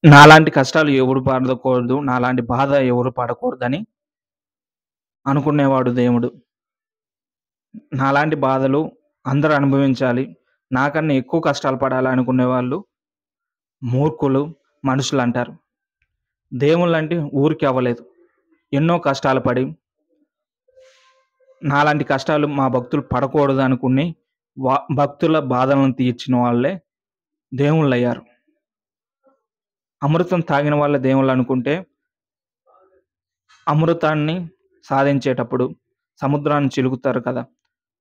నాలాంటి కష్టాలు ఎవరు పడకూడదు, నాలాంటి బాధ ఎవరు పడకూడదని అనుకునేవాడు దేవుడు. నాలాంటి బాధలు అందరూ అనుభవించాలి. నాకన్నా ఎక్కువ కష్టాలు పడాలి అనుకునేవాళ్ళు మూర్ఖులు, మనుషులంటారు. దేవుళ్ళంటే ఊరికే అవ్వలేదు. ఎన్నో కష్టాలు పడి, నాలాంటి కష్టాలు మా భక్తులు పడకూడదు అనుకుని భక్తుల బాధలను తీర్చిన వాళ్ళే దేవుళ్ళయ్యారు. అమృతం తాగిన వాళ్ళే దేవుళ్ళనుకుంటే, అమృతాన్ని సాధించేటప్పుడు సముద్రాన్ని చిలుకుతారు కదా!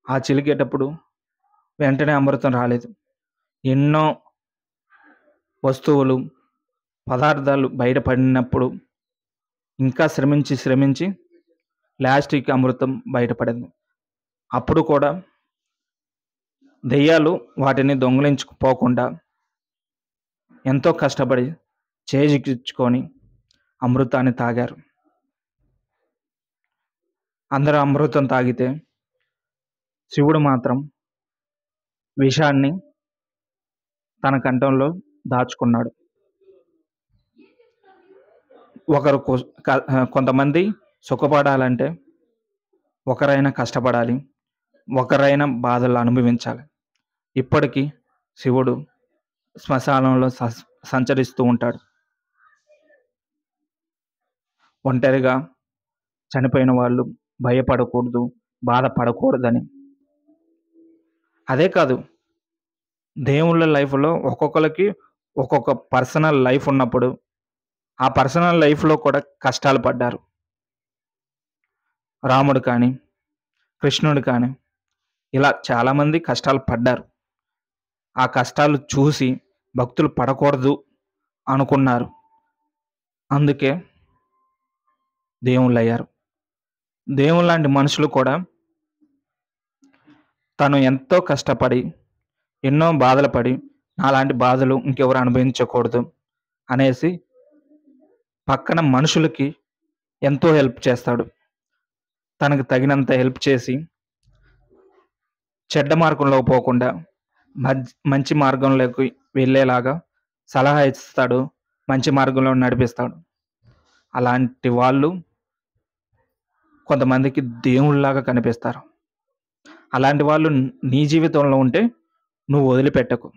ఆ చిలికేటప్పుడు వెంటనే అమృతం రాలేదు. ఎన్నో వస్తువులు, పదార్థాలు బయటపడినప్పుడు ఇంకా శ్రమించి, శ్రమించి లాస్ట్‌కి అమృతం బయటపడింది. అప్పుడు కూడా దెయ్యాలు వాటిని దొంగిలించుకుపోకుండా ఎంతో కష్టపడి చేజిక్కించుకొని అమృతాన్ని తాగారు. అందరూ అమృతం తాగితే శివుడు మాత్రం విషాన్ని తన కంఠంలో దాచుకున్నాడు. ఒకరు కొంతమంది సుఖపడాలంటే ఒకరైనా కష్టపడాలి. ఒకరైనా బాధలు అనుభవించాలి. ఇప్పటికీ శివుడు శ్మశానంలో సంచరిస్తూ ఉంటాడు. ఒంటరిగా చనిపోయిన వాళ్ళు భయపడకూడదు, బాధపడకూడదని. అదే కాదు, దేవుళ్ళ లైఫ్‌లో ఒక్కొక్కళ్ళకి ఒక్కొక్క పర్సనల్ లైఫ్ ఉన్నప్పుడు, ఆ పర్సనల్ లైఫ్‌లో కూడా కష్టాలు పడ్డారు. రాముడు కానీ, కృష్ణుడు కానీ, ఇలా చాలామంది కష్టాలు పడ్డారు. ఆ కష్టాలు చూసి భక్తులు పడకూడదు అనుకున్నారు. అందుకే దేవుళ్ళయ్యారు. దేవుళ్ళలాంటి మనుషులు కూడా తను ఎంతో కష్టపడి, ఎన్నో బాధలు పడి, నాలాంటి బాధలు ఇంకెవరు అనుభవించకూడదు అనేసి పక్కన మనుషులకి ఎంతో హెల్ప్ చేస్తాడు. తనకు తగినంత హెల్ప్ చేసి చెడ్డ మార్గంలోకి పోకుండా మంచి మార్గంలోకి వెళ్ళేలాగా సలహా ఇస్తాడు. మంచి మార్గంలో నడిపిస్తాడు. అలాంటి వాళ్ళు కొంతమందికి దేవుళ్ళలాగా కనిపిస్తారు. అలాంటి వాళ్ళు నీ జీవితంలో ఉంటే నువ్వు వదిలిపెట్టకు.